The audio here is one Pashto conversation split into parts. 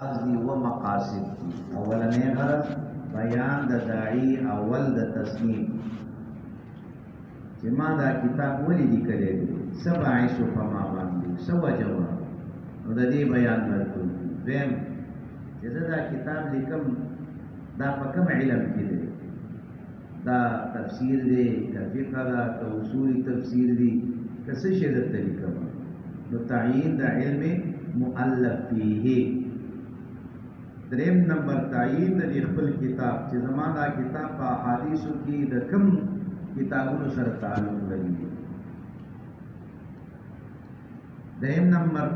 قصدي ومقاصد دي. اولنې غرض بیان د داعی اول د تصنیف چې ما دا کتاب ولې لیکلی دی څه باعث په ما باندې څه وجه وه نو د دې بیان درکوم. دویم چې زه دا کتاب لیکم دا په کوم علم کې دی، دا تفسیر دی که فقه ده که اصول تفسیر دی که څه شی درته لیکم نو تعیین د علم مؤلف فیه. دریم نمبر تعیین د خپل کتاب چې زما دا کتاب په احادیثو کې د کوم کتابونو سره تعلق لري. دریم نمبر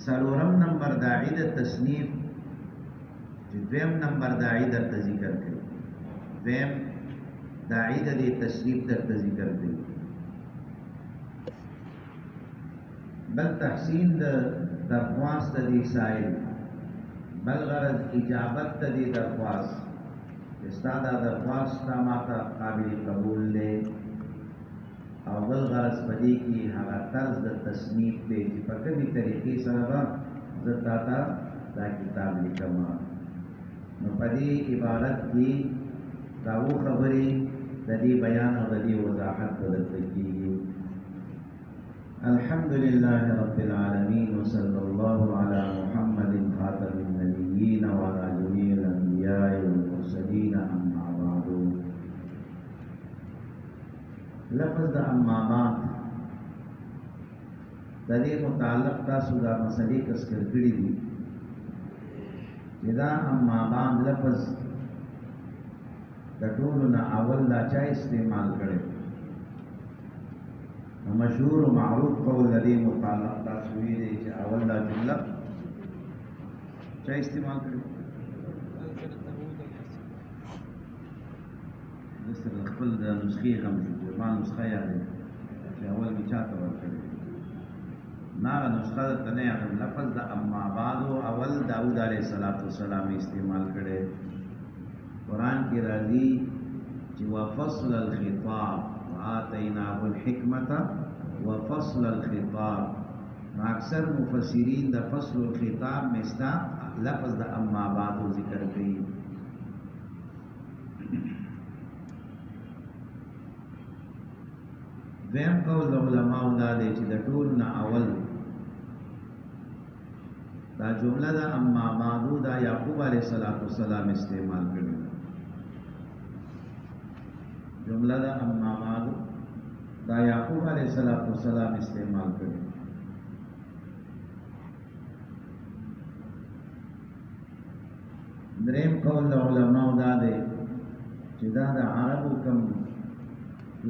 څلورم نمبر داعی د تصنیف چې دویم نمبر داعی درته ذکر کوي، دویم داعی د تصنیف درته ذکر کوي. بل تحسین د درخواست د سائل، بل غرض اجابت د درخواست ستا دا درخواست تا ماته قابل قبول دی، او بل غرض په دې کې هغه طرز د تصنیف دی چې په کومې طریقې سره به زه تا ته دا کتاب لیکم. نو په دې عبارت کې دا و خبرې د دې بیان او د دې وضاحت به درته کېږي. الحمد لله رب العالمين وصلى الله على محمد خاتم النبيين وعلى جميع الأنبياء والمرسلين أما بعد. لفظ اما بعد د دې متعلق تاسو دا مسلې تذکر کړې دي چې دا اما بعد لفظ د ټولو نه اول دا چا استعمال کړي. مشهور و معروف قول د دې متعلق تاسو ویلي چې اول دا جمله چا استعمال کړي. دستر خپل د نسخې غم شو ما نسخه یادې چې اول می چاته ورکړي نه نسخه ته نه یادم. لفظ د اما بعد اول داود علیه السلام استعمال کړي. قرآن کې راځي چې وفصل الخطاب وآتیناه الحکمة وفصل الخطاب. اکثر مفسرین د فصل الخطاب مستا لفظ د اما بعد ذکر کوي. دویم قول د علماء دا دی چې د ټولو نه اول دا جمله د اما بعد دا یعقوب علیه السلام استعمال کړي. جمله د اما بعد دا یعقوب علیه السلام استعمال کړي. دریم قول د علماء دا دی چې دا د عربو کم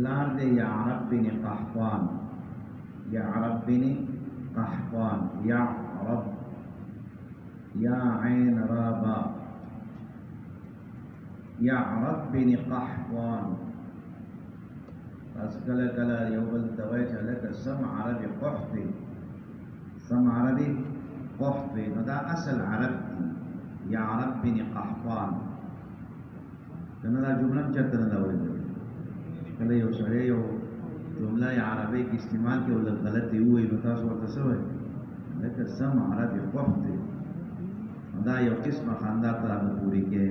لار دے یعرب بن قحطان، یعرب بن قحطان، یعرب یا عین رابا، یعرب بن قحطان. پس کله کله یو بل ته وایي چې لکه سم عربي قحط دی، سم عربي قحط دی، نو دا اصل عرب دی یعرب بن قحطان. کنه دا جمله هم چېرته نه ده اورېدلې. کله یو سړی یو جمله عربی کې استعمال کې ولې غلطي ووایي نو تاسو ورته څه وایي لکه سم عربي قحط دی. دا یو قسمه خندا ته پوری کې.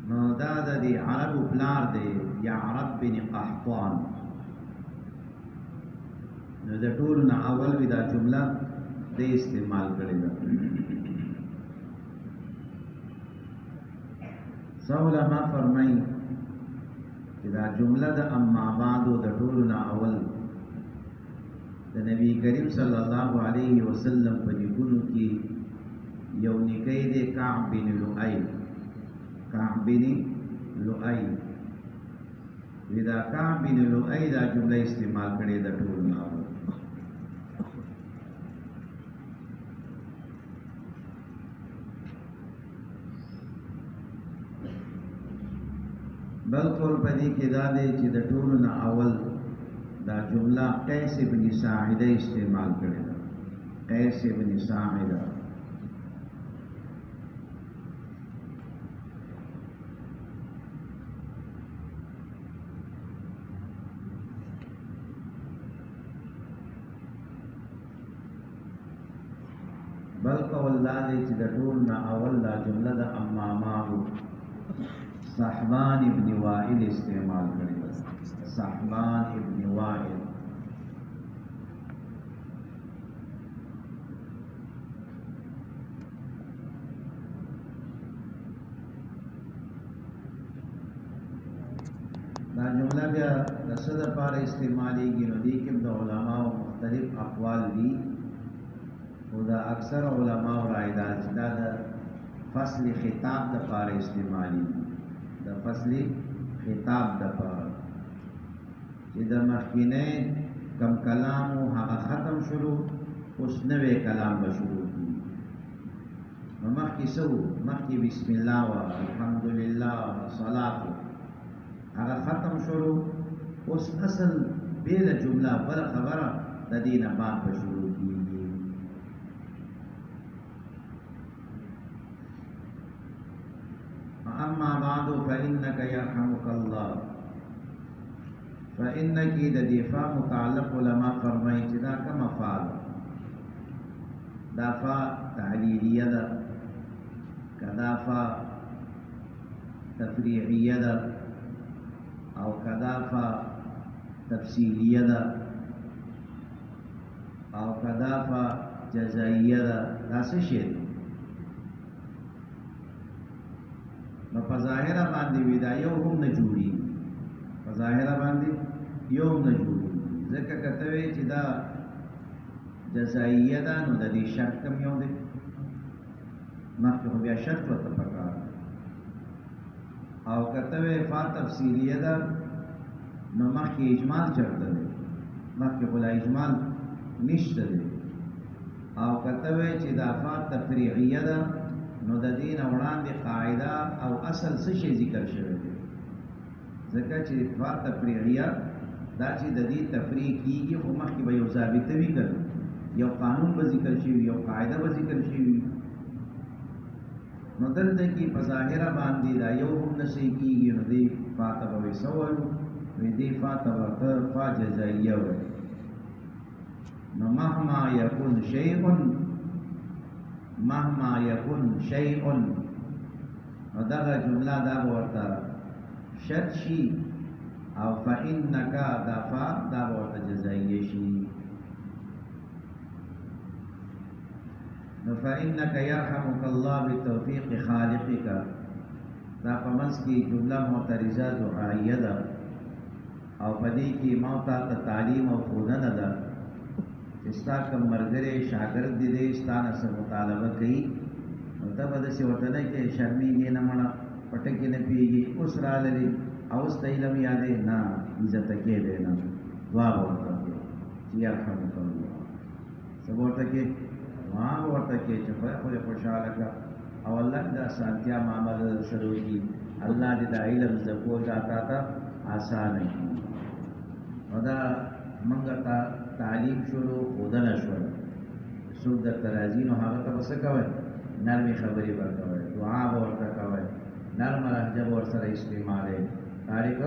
نو دا د دې عربو پلار دی یعرب بن قحطان. نو د ټولو نه اول وی دا جمله د استعمال کړې ده. علماء فرمایي چې دا جمله د اما بعد د ټولو نه اول د نبی کریم صلی الله علیه وسلم په لیکونو کې یو نیکی دی کعب بن لؤی. کعب بن لؤی دا کعب بن لؤی دا جمله استعمال کړې د ټولو نه اول. بل قول پدې کې دا دی چې د ټولو نه اول دا جمله قیس بن ساعده استعمال کړې ده. قیس بن ساعده بلکہ واللہ دے چی دا ٹولنا اول دا جملہ دا اما ماہو صحبان ابن وائل استعمال کرے صحبان ابن وائل دا جملہ بیا دا صدر پار استعمالی گی نو دی کم دا علماء مختلف اقوال دی و دا اکثر علماء رائدہ چدا دا فصل خطاب دا پار استعمالی دا فصل خطاب دا پار چدا مخینے کم کلامو حقا ختم شروع اس نوے کلام با شروع کی مخی سو مخی بسم اللہ و الحمدللہ و صلاة اگر ختم شروع اس اصل بیل جملہ بل خبر تدین بعد پر شروع کیجیے اما بعد فإنك يرحمك الله فإنك دفاع متعلق علماء فرمائی چدا کما فعل دافع تعلیلیہ دا کدافع تفریعیہ دا او کدافع تفصیلیہ دا او کدافع جزائیہ دا داسه شی نو په ظاهره باندې ودا یو هم نه جوړي په ظاهره باندې یو نه جوړي ځکه کته وی چې دا جزائیه دا نو د دې شرط کم یو دی مخکې خو بیا شرط ورته پکار او کته وی فا تفصیلیه دا نو مخکې اجمال چرته دی مخکې خو لا اجمال نشته دی او کته وی چې دا فا تفریعیه دا نو د دین وړاندې قاعده او اصل څه شی ذکر شوی دی ځکه چې فا تفریعیه دا چې د دې تفریع کیږي خو مخکې به یو ضابطه وي کړو یو قانون به ذکر شي یو قاعده به ذکر شي نو دلته کې په ظاهره باندې دا یو هم نشي کیږي نو دې فاته به سوال وي دې فاته ورته فا جزائیه وي نو مهما یکون شیء مهما یکون شیء نو دغه جمله دا ورته شرط شي او فإنک دفع دا ورته جزائیه شي نو فإنک یرحمک الله بتوفیق خالقک دا په منځ کې جمله معترضه دعائیه ده او په دې کې موتا ته تعلیم او ښودنه ده چې ستا کوم ملګری شاګرد دی دی ستانه سره مطالبه کوي نو ته به داسې ورته نه کې شرمېږي نه مړه پټه کې نه پوهېږي اوس راغلی او اوس ته علم یادې نه عزته کېدی نه دعا به ورته کوي چې یرحمک الله څه به ورته کوي دعا به ورته کوي چې خدای خو دې خوشحاله کړه او الله دې د اسانتیا معامله سره وکړي الله دې د علم زده کول دا تا ته آسانه کړي نو دا موږ ته تعلیم شروع ښودنه شول څوک درته راځي نو هغه ته به څه کوئ نرمې خبرې به کوئ دعا به ورته کوئ نرمه لهجه به ورسره استعمالوئ تاریخ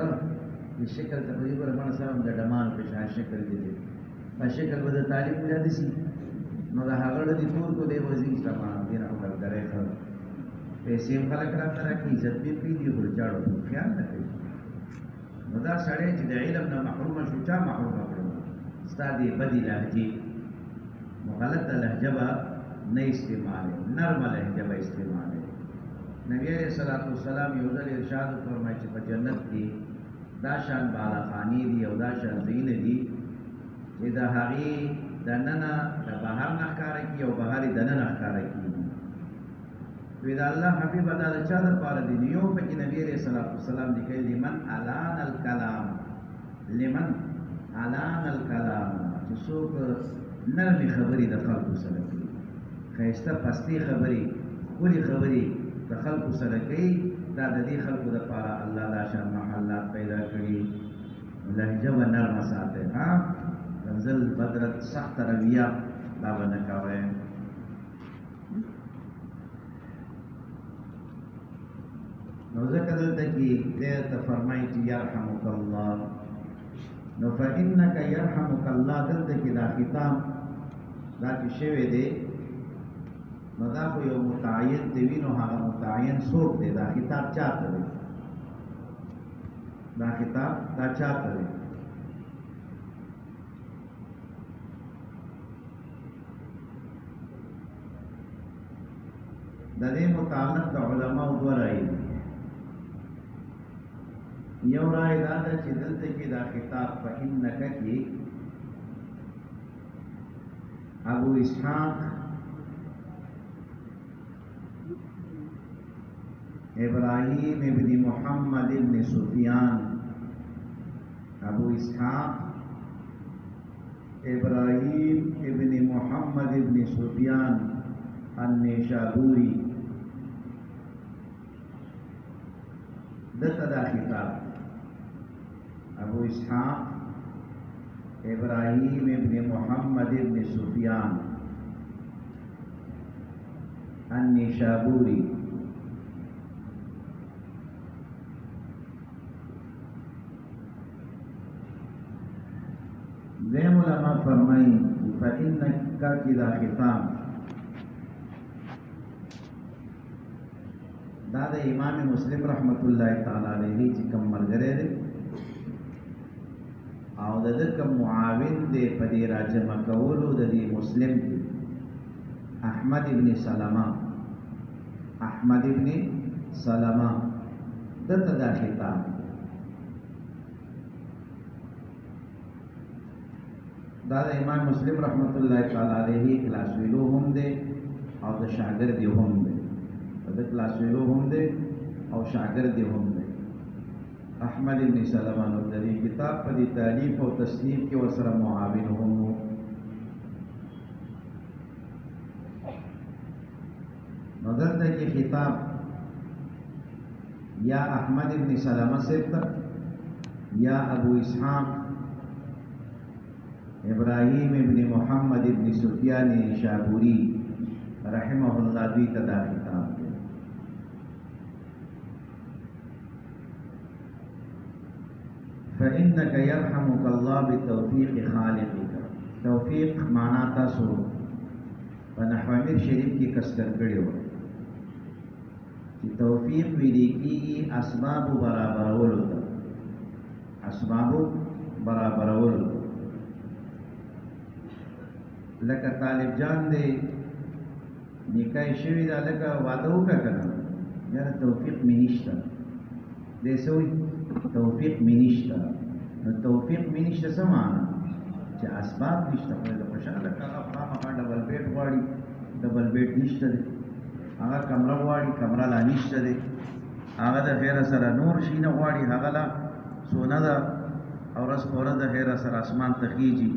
د شکل تقریبا من سره د ډمان په شان شکل دی په شکل به د تعلیم یاد شي نو د هغه د تور کو دی وځي چې ما دې نه خبر درې خبر پیسې خلک راځي کی عزت به پیږي ورچاړو خیال نه کوي نو دا سړی چې د علم نه محروم شو چا محروم کړو ستادي بدی لهجه غلط لهجه به نه استعمال نرم لهجه به استعمال نبی علیہ الصلوۃ والسلام یو ځل ارشاد فرمایي چې په جنت کې دا شان بالا خانی دی او دا شان زین دی چې دا هغه دننه د بهر نه ښکار کی او بهر دننه ښکار کی وی دا الله حبیب دا چا د پاره دی یو په کې نبی علیہ الصلوۃ والسلام لیکلی لمن الان الکلام لمن الان الکلام چې څوک نرمي خبرې د خلکو سره کوي ښایسته پستی خبرې ښکلې خبرې د خلکو سره کوي دا د دې خلکو دپاره الله دا شان محلات پیدا کړي لهجه به نرمه ساتئ ها کنزل بدرت سخته رویه دا به نه کوئ نو ځکه دلته کې دی ته فرمایي چې یرحمک الله نو فإنک یرحمک الله دلته کې دا خطاب دا چې شوی دی نو دا خو یو متعین دی وي نو هغه متعین څوک دی دا خطاب چاته دی دا خطاب دا چاته دی د دې متعلق د علماء دوه رائے دي یو رائے دا ده چې دلته کې دا خطاب فإنک کې ابو اسحاق ابراہیم ابن محمد ابن سفیان ابو اسحاق ابراہیم ابن محمد ابن سفیان النیشابوری دلته دا خطاب ابو اسحاق ابراہیم ابن محمد ابن سفیان النیشابوری دیم علماء فرمائی فإنک کی دا خطاب دا دا امام مسلم رحمت اللہ تعالی علیہ چی کم مرگرے دے او دا کم معاون دے پدی راجمع کولو دا دی مسلم دی احمد ابن سلمہ دا دا خطاب دا امام مسلم رحمت اللہ تعالی علیہ کلاس ویلو هم دے او دا شاگرد هم دے دا کلاس ویلو هم دے او شاگرد هم دے احمد ابن سلمان الدری کتاب پا دی تعلیف و تصنیف کے وسر معاون هم نظر دے کی خطاب یا احمد ابن سلمہ سیتا یا ابو اسحاق ابراہیم ابن محمد ابن سفیان شابوری رحمہ اللہ دوی تدا خطاب دے فإنک یرحمک اللہ بتوفیق خالقک توفیق مانا تاسو ونحو امیر شریف کی کسکر کڑی ہو کہ توفیق ویلی کی اسباب برابرولو تا اسباب برابرولو تا لکه طالب جان دی نکای شوی دا لکه واده وکړه کنه یاره توفیق می نشته دې سوی توفیق می نشته نو توفیق می نشته څه معنی چې اسباب نشته خو د خوشاله هغه خامخا ډبل بیډ غواړي ډبل بیډ نشته دی هغه کمره غواړي کمره لا نشته دی هغه د خیره سره نور شي نه غواړي هغه لا سونه ده او رس پوره د خیره سره اسمان ته خیږي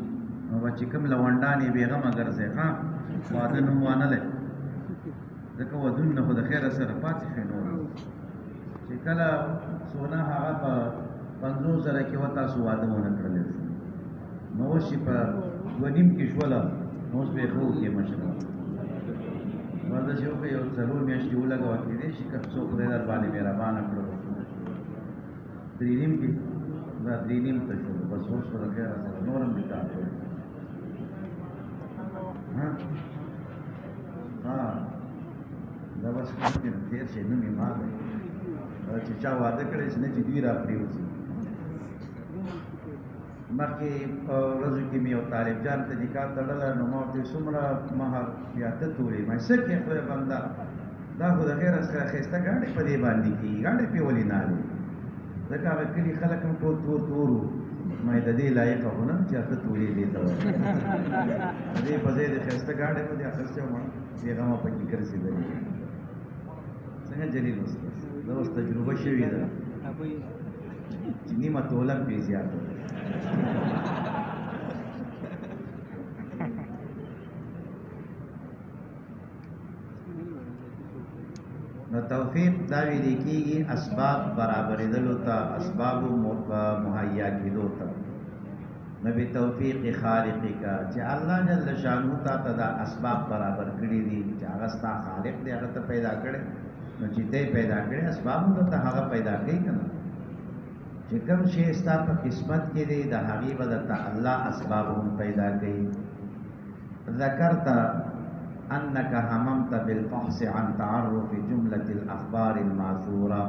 نو چې کوم لونډانې بېغمه ګرځي ښه واده نوم وانه دی ځکه ودون نه خو د خیره سره پاتې شي نور چې کله سونه هغه په 50 زره کې و تاسو واده ونه کړلی نو اوس چې په 2.5 کې شوله نو اوس به یې ښه وکړې مشره واده چې وکړې یو 4 میاشتې ولګوه کېدای شي که څوک خدای در باندې مهربانه کړو 3.5 کې دا 3.5 ته شو بس اوس خو د خیره سره نور هم کار کوي دا بس مخکې نه تېر شي نوم یې ما دی چې چا واده کړی چې نه چې دوی را پرېوځي مخکې په ورځو کې مې یو طالب جان ته نکاح تړله نو ما ورته څومره مهر یا ته تورې ما څه کې خدای بنده دا خو د خیره څخه ښایسته ګاډۍ په دې باندې کېږي ګاډۍ پې ولې نه الې ځکه هغه کلي خلک هم ټول تور تور وو ما د دې لایقه خو نه چې ته تورې دې ته وایي د دې په ځای د ښایسته ګاډۍ په دې اخیستی وم بېغمه پکې ګرځېدلې څنګه جلیل اوس دا اوس تجربه شوې ده چې نیمه توله پې زیاته ده نو توفیق دا ویل کېږي اسباب برابرېدلو ته اسبابو مهیا کېدو ته نو بتوفیق خالقک چې الله جل شانه ته دا اسباب برابر کړي دي چې هغه ستا خالق دی هغه ته پیدا کړي نو چې ته پیدا کړي اسباب ته هغه پیدا کوي کنه چې کوم شی ستا په قسمت کې دی د هغې به درته الله اسباب هم پیدا کوي ذکرته انك هممت بالفحص عن تعرف جمله الاخبار الماثوره.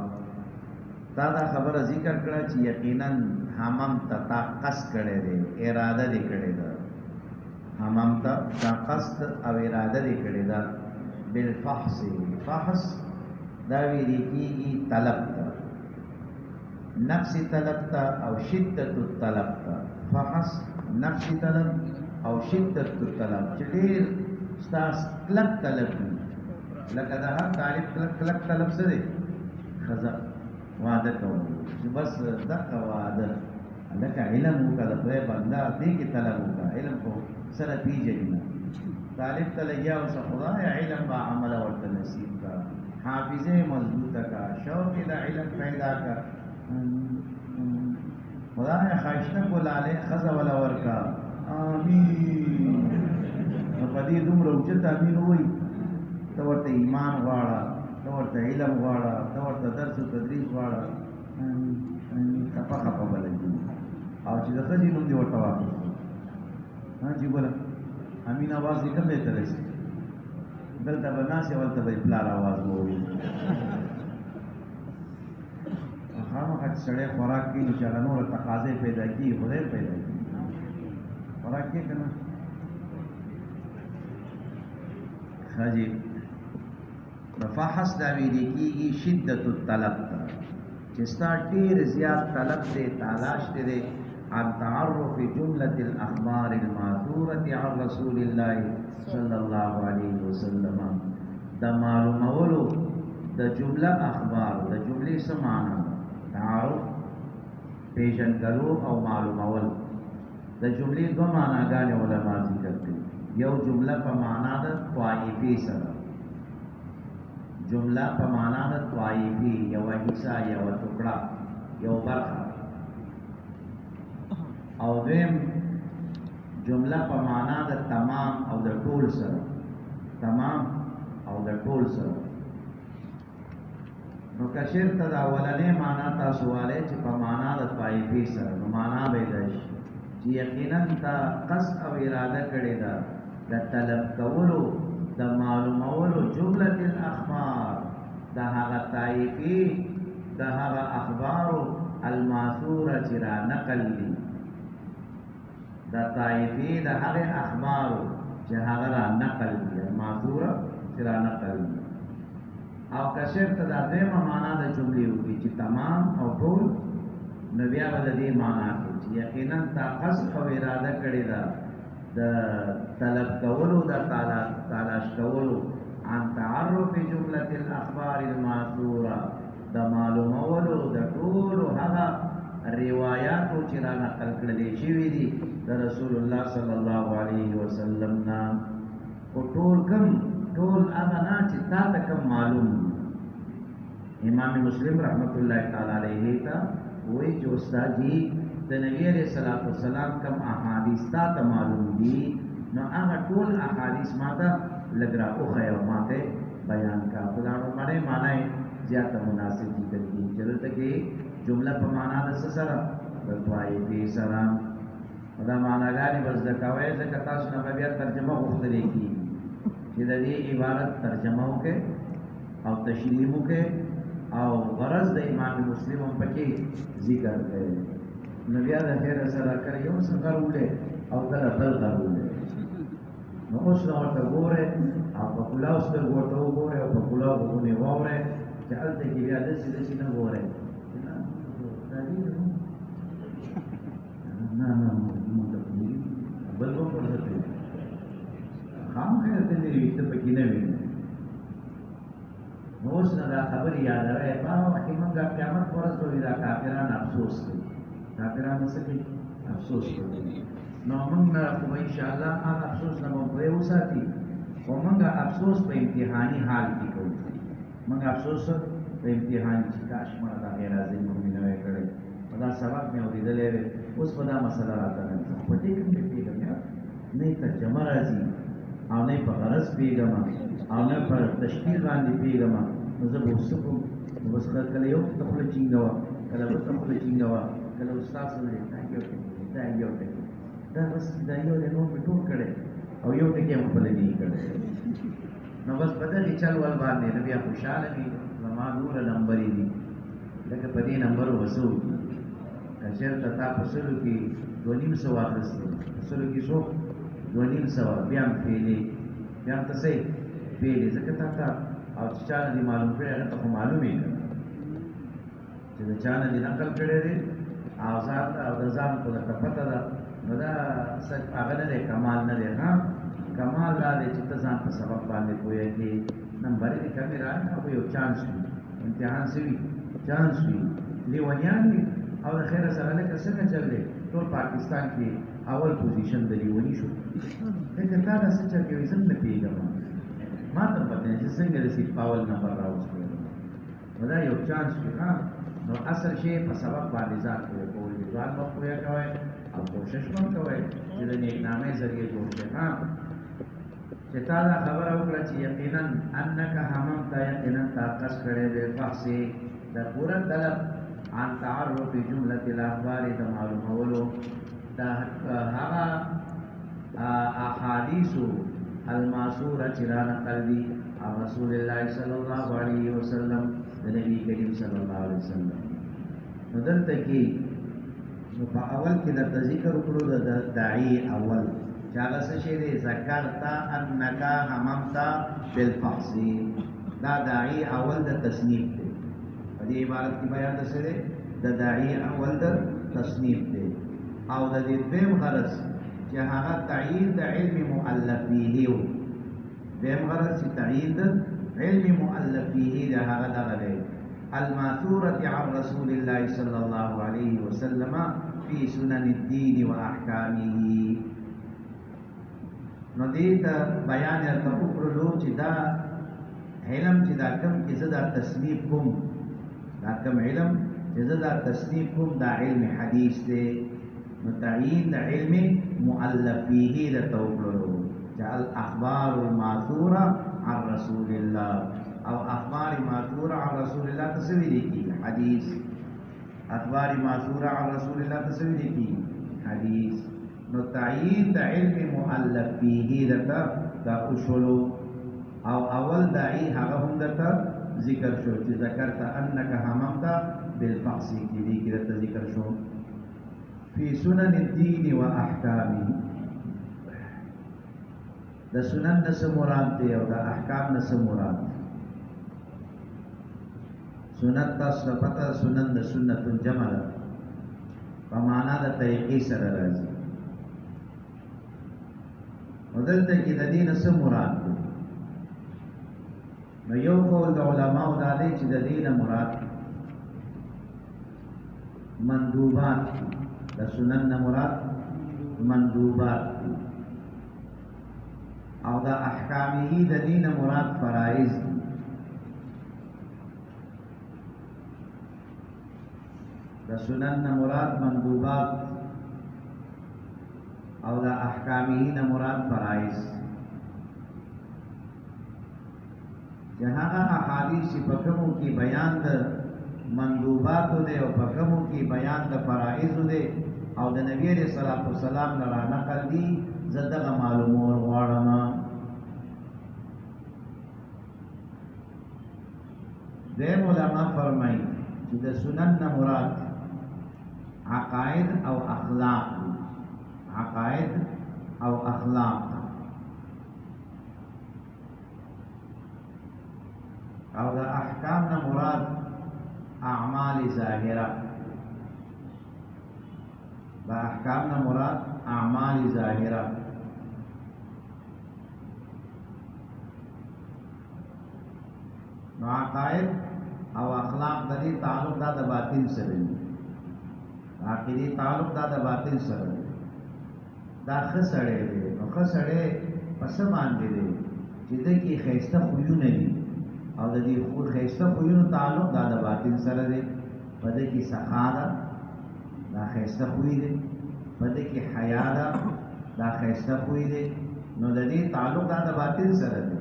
دا خبر ذکر کړه چې یقینا هممت تا قصد کړي دي، اراده دې کړي ده. هممت تا قصد او اراده دې کړي ده. بالفحص، فحص دا ویل کېږي طلب ته، نفس طلب ته او شدت الطلب ته. فحص نفس طلب او شدت الطلب، چې ډېر ستاسو کلک طلب وي، لکه د هر طالب کلک طلب څه دی؟ ښځه واده کوو چې بس دغه واده لکه علم وکړه، د خدای بنده دې کې طلب وکړه، علم خو سره پیژني نه. طالب ته لګیا اوسه، خدای علم با عمله ورته نصیب کړه، حافظه مضبوطه کا، شوق د علم پیدا کا، خدای خواهشته کولاله خزه ولا ورکا. امين. نو پدې دومره اوچت امين وای، ته ورته ایمان غواړه، ته ورته علم غواړه، ته ورته درس او تدریس غواړه. خپه خپه بلګي او چې د خځې نوم دې ورته واخلي. ها جی بولا امين आवाज دې کوم ته رسي؟ دلته به ناسې ولته به پلار आवाज ووي. خامخا چې سړی خوراک کوي نو چې هغه نوره تقاضې پیدا کېږي، خدای پیدا کېږي. خوراک کوي که نه؟ ښه جي. نو فحص دا ویلې کېږي شدت الطلب ته، چې ستا ډېر زیات طلب دی، تلاش دی عن تعرف جملة الأخبار الماثورة عن رسول الله صلى الله عليه وسلم. دا معلومولو دا جمله اخبار، دا جمله سمانا تعارف پیژندلو او معلومول. دا جمله دو معناګانې علما ذکر کړي. یو جمله په معنا د طائفي سره، جمله په معنا د طائفي، یو حصہ، یو ټوکړه، یو برخه. او دیم جمله په معنا د تمام او د ټول سره، تمام او د ټول سره. نو کشر ته د اولنې معنا تاسو والے چې په معنا د طائفي سره، نو معنا به دا شي چې یقینا تا قصد او اراده کړې ده د طلب کولو، د معلومولو جمله الاخبار، د هغه طائفي، د هغه اخبارو الماثوره چې را نقل دي، د طائفي د هغه اخبارو چې هغه را نقل دي، الماثوره چې را نقل دي. او کشر ته دا دیمه معنا د جملې وکړي چې تمام او ټول، نو بیا به د دې معنا کوي چې یقینا تا قصد او اراده کړې ده د طلب کولو، د تلاش کولو عن تعرف جملة الاخبار الماثوره، د معلومولو د ټولو هغه روایاتو چې را نقل کړلې شوي دي د رسول الله صلی الله علیه وسلم نه. او ټول کم، ټول هغه نه چې تا ته کم معلوم دي. امام مسلم رحمت الله تعالی علیه ته وایي چې استاد جی د نبی علیہ الصلوۃ والسلام کم احادیث تا ته معلوم دي، نو هغه ټول احادیث ماته لږ راوښیه او ماته بیان کا. خدا باندې معنی زیاته مناسب دي کړي چې دلته کې جمله په معنا د سره د طائفي سره. دا معناګانې بس د کوي ځکه تاسو نه بیا ترجمه غوښتلې کی چې د دې عبارت ترجمه وکړي او تشریح وکړي او غرض د امام مسلم هم پکې ذکر کړي. نو بیا د خیر سره کړي یو څنګه ولې او کله بل غوړي. نو اوس نو ورته ګوره او په کلاو ستر ورته وګوره او په کلاو وګونه وره چې هلته کې بیا داسې نه ګوره. نه نه موږ ته بل کوم ورته خام خیر ته دې ته پکې نه ویني. نو اوس نه دا خبر یاد راځي په وخت موږ قیامت ورځ به دا کافران افسوس کوي، کافران څه کوي؟ افسوس کوي. نو موږ خو ان شاء الله هغه افسوس نه مو پرې وساتي، خو موږ افسوس په امتحاني حال کې کوو. موږ افسوس په امتحان چې کاش ما دا غیر راځي موږ نه وې کړی، دا سبق مې اورېدلې اوس په دا مسله راته نه په دې کې مې پیګم نه ترجمه راځي او نه په غرض پیګم او نه په تشکیل باندې پیګم. نو زه به اوس کوم، نو بس کله یو ته خپله چینګوه، کله بل ته خپله چینګوه، کله استاد سره دا یو ټکی دا بس دا یو د نور مې ټول کړی او یو ټکی هم خپله نه یې کړی. نو بس په دغې چل ول باندې نو بیا خوشحاله وي زما دومره نمبرې دي لکه په دې نمبرو به څه وکړي که چېرته تا په سلو کې 2,500 واخیستې په سلو کې څو 2,500 بیا هم فیلې بیا هم ته څه فیلې ځکه تا ته او چې چا نه دې معلوم کړی هغه ته خو معلومې که چې د چا نه دې نقل کړی دی او ځان او د ځان خو درته پته ده نو دا هغه نه دی کمال نه دی ها کمال دا دی چې ته ځان په سبق باندې پوهېږې نمبرې دې کمې راغلې خو یو چانس وي امتحان څه وي چانس وي لیونیان وي او د خیره سره لکه څنګه چل دی ټول پاکستان کې اول پوزیشن د لیوني شو لکه تا دا څه چل کوي زه هم نه پوهېږم ما ته پته نه چې څنګه د سیټ په اول نمبر راوستلی نو دا یو چانس وي ها نو اصل شی په سبق باندې ځان پوهه کول دي ځان به پوهه کوئ او کوشش هم کوئ چې د نیکنامۍ ذریعې جوړ شئ ها چې تا دا خبره وکړه چې یقینا انک هممت یقینا تا قصد کړی دی فحصې د پوره طلب عن تعرف جملة الاخبار د معلومولو د هغه احادیثو الماسوره چې را نقل دي عن رسول الله صلی الله علیه وسلم د نبی کریم صلی الله علیه وسلم نو دلته کې نو په اول کې د ذکر وکړو د داعی اول چې هغه څه شی دی ذکرت انک هممت بالفحص دا داعی اول د تصنیف دی په دې عبارت کې بیان د څه دی د داعی اول د تصنیف دی او د دې دویم غرض چې هغه تعیین د علم مؤلف فيه و دویم غرض چې تعیین د علم مؤلف فيه د هغه دغه دی الماثورة عن رسول الله صلى الله عليه وسلم في سنن الدين وأحكامه نو دې ته بیان ورته وکړلو چې دا علم چې دا کوم چې زه دا تصنیف کوم دا کوم علم چې زه دا تصنیف کوم دا علم حدیث دی نو تعیین د علم مؤلف فيه درته وکړلو چې الاخبار الماثورة عن رسول الله او اخبار ماثوره عن رسول الله تصویر کی حدیث اخبار ماثوره عن رسول الله تصویر کی حدیث نو تعیین د علم مؤلف فيه دته دا اصولو او اول داعی هغه هم دته ذکر شو چې ذکرت انک هممت بالفحص کی دې کې دته ذکر شو فی سنن الدین واحکامه د سنن نس مراد دی او د احکام نس مراد سنت تاسو پته سنن د سنت جمع ده په معنا د طریقې سره راځي ودلته کې د دین څه مراد دی نو یو قول د علماء دا دی چې د دین مراد مندوبات د سنن نه مراد مندوبات او د احکامه د دین مراد فرائض د سنن نه مراد مندوبات او د احکامه نه مراد فرائض چې هغه احادیث په کومو کې بیان د مندوباتو دی او په کومو کې بیان د فرائض دی او د نبی عليه الصلاه والسلام نه را نقل دي زدغه معلومات غواړم د علماء فرمایي چې د سنن نه مراد عقائد او اخلاق عقائد او اخلاق او د احکام نه مراد اعمال ظاهره با احکام نه مراد اعمال ظاهره نو عقائد او اخلاق د دې تعلق د باطن سره دی عقیدی تعلق د باطن سره دی دا خسړې دی نو خسړې پس باندې دی چې د کې خیسته خوونه دي او د دې خو خیسته خوونه تعلق د باطن سره دی په دې کې سخاده دا خیسته خوې دی په دې کې حیا دا خیسته خوې دی نو د دې تعلق د باطن سره دی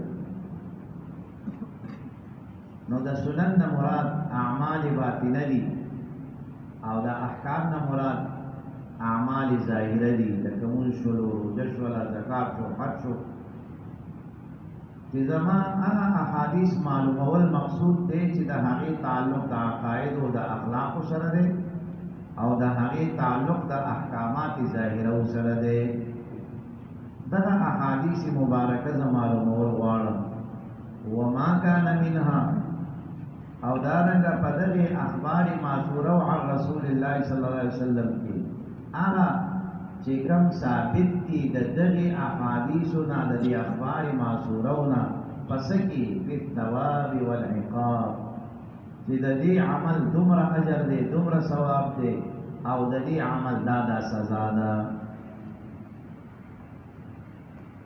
نو د سنن نه مراد اعمال باطنه دي او د احکام نه مراد اعمال ظاهره دي لکه مون شو روزه شو زکات شو حج شو چې زما هغه احادیث معلومول مقصود دی چې د هغې تعلق د عقاید او د اخلاقو سره دی او د هغې تعلق د احکامات ظاهره سره دی. دغه احادیث مبارکه زه معلومول غواړم. وما كان منها او دارنګه په دغه اخبار معصوره عن رسول الله صلی الله علیه وسلم کې هغه چې کوم ثابت دي د دغه احادیثو نه د اخبار معصوره نه پس کې په ثواب والعقاب چې د دې عمل دومره اجر دی دومره ثواب دی او د دې عمل دا سزا ده.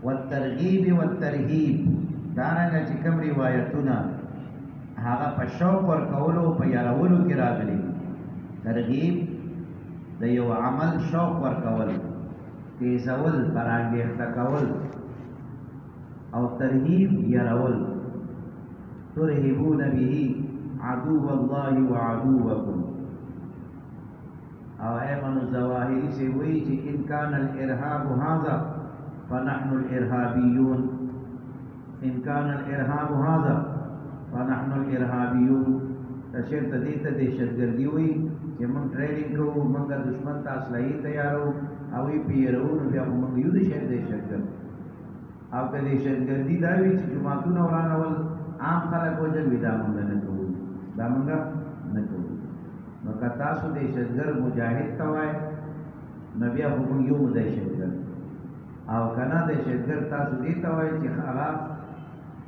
والترغیب والترهیب دارنګه چې کوم روایتونه هغه په شوق ورکولو په یارولو کې راغلي. ترغیب د یو عمل شوق ورکول تیزول برانګیخته کول او ترهیب یارول. ترهبون به عدو الله وعدوکم او ایمن الظواهری سے وی چې ان کان الارهاب هذا فنحن الارهابیون ان کان الارهاب هذا فنحن الارهابیون. تشرط دې ته دهشتګردي وي چې موږ ټریننګ کوو موږ دشمن ته اسلحې تیارو او یې پیرو نو بیا موږ یو د دهشتګرد او که دهشتګردي دا وي چې جماعتونه ورانول عام خلک وجل وي دا موږ نه کوو دا موږ نه کوو. نو که تاسو دهشتګرد مجاهد ته وایئ نو بیا خو موږ یو دهشتګرد او که نه دهشتګرد تاسو دې ته وایئ چې هغه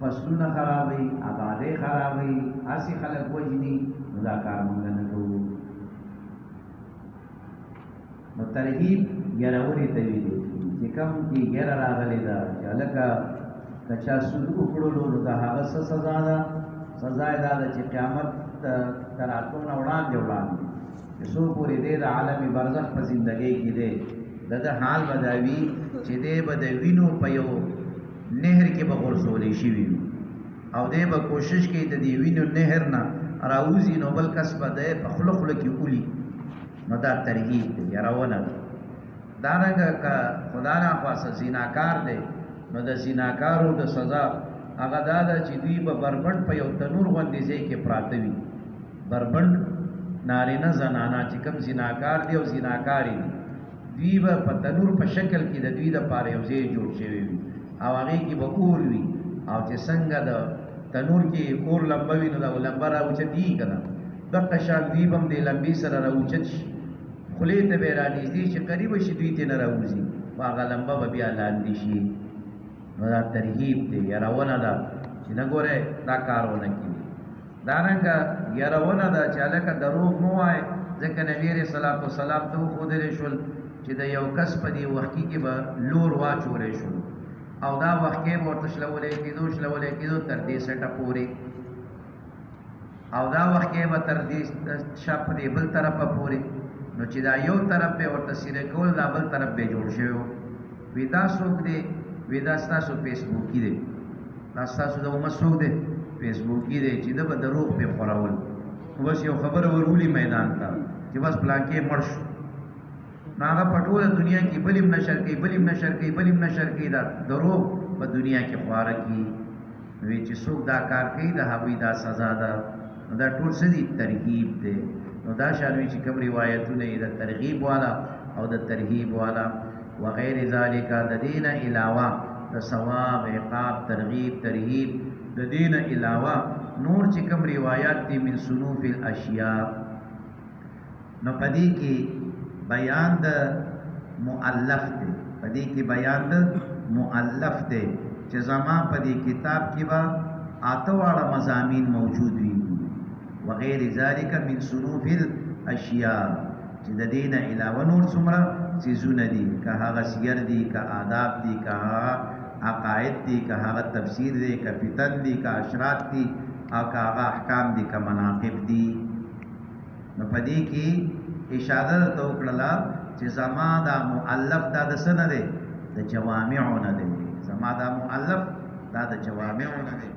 فصلونه خرابوي آبادۍ خرابوي هسې خلک وژني نو دا کار موږ نه کوو. نو ترهیب یرولې ته ویلې چې کوم کې یره راغلې ده چې هلکه که چا سود وکړلو نو د هغه څه سزا ده. سزا یې دا ده چې قیامت ته راتلو نه وړاندې چې څو پورې دی د عالم برزخ په زندګۍ کې دی د ده حال به دا وي چې دی به د وینو په یو نهر کې به غورځولی شوي وي او دی به کوشش کوي د دې وینو نهر نه راوځي نو بل کس به دی په خوله خوله کې اولي. نو دا ترهیب دی یارونه ده. دارنګه که خدا ناخواسته زیناکار دی نو د زیناکارو د سزا هغه دا ده چې دوی به بربنډ په یو تنور غوندې ځای کې پراته وي. بربنډ نارینه زنانه چې کوم زیناکار دی او زیناکارې دي دوی به په تنور په شکل کې د دوی دپاره یو ځای جوړ شوی وي او هغې کې به اور وي او چې څنګه د تنور کې اور لمبه وي نو دا لمبه راوچتېږي که نه دقه شان دوی به هم دې لمبې سره راوچت شي خولې ته به یې رانږدې چې قریبه شي دوی ترې نه راوځي خو هغه لمبه به بیا لاندې شي. نو دا ترهیب دی یارونه ده چې نه ګورئ دا کار ونه کړي. دارنګه یارونه ده چې هلکه دروغ مه وایئ ځکه نبي علیه صلات وسلام ته وښودلی شول چې د یو کس په دې وښکي کې به لور واچولی شول او دا وښکې به ورته شلولی کېدو تر دې سټه پورې او دا وښکې به تر دې شا په دې بل طرفه پورې نو چې دا یو طرف به ورته سیره کول دا بل طرف به جوړ شوی و. وی دا څوک دی وی دا ستاسو فیسبوکي دی دا ستاسو د امت څوک دی فیسبوکي دی چې ده به دروغ پرې خورول بس یو خبره ورولي میدان ته چې بس پلانکې مړ شو نو هغه په ټوله دنیا کې بل هم نشر کوي بل هم نشر کوي دا دروغ په دنیا کې خواره کړي. وی چې څوک دا کار کوي د هغوی دا سزا ده. نو دا ټول څه دي ترغیب دی. نو دا شانوي چې کوم روایتونه یې د ترغیب والا او د ترهیب والا وغیر ذالک د دې نه علاوه د ثواب عقاب ترغیب ترهیب د دې نه علاوه نور چې کوم روایات دي من صنوف الاشیاء نو په دې کې بیان د مؤلف دی چې زما په دې کتاب کې به اته واړه مضامین موجود وي وغیر ذالک من صنوف الاشیاء چې د دې نه علاوه نور څومره څیزونه دي که هغه سیر دي که آداب دي که هغه عقاید دي که هغه تفسیر دی که فتن دي که اشراط دي او که هغه احکام دي که مناقب دي. نو په دې کې اشاره درته وکړله چې زما دا مؤلف دا د څه نه دی د جوامعو نه دی زما دا مؤلف دا د جوامعو نه دی.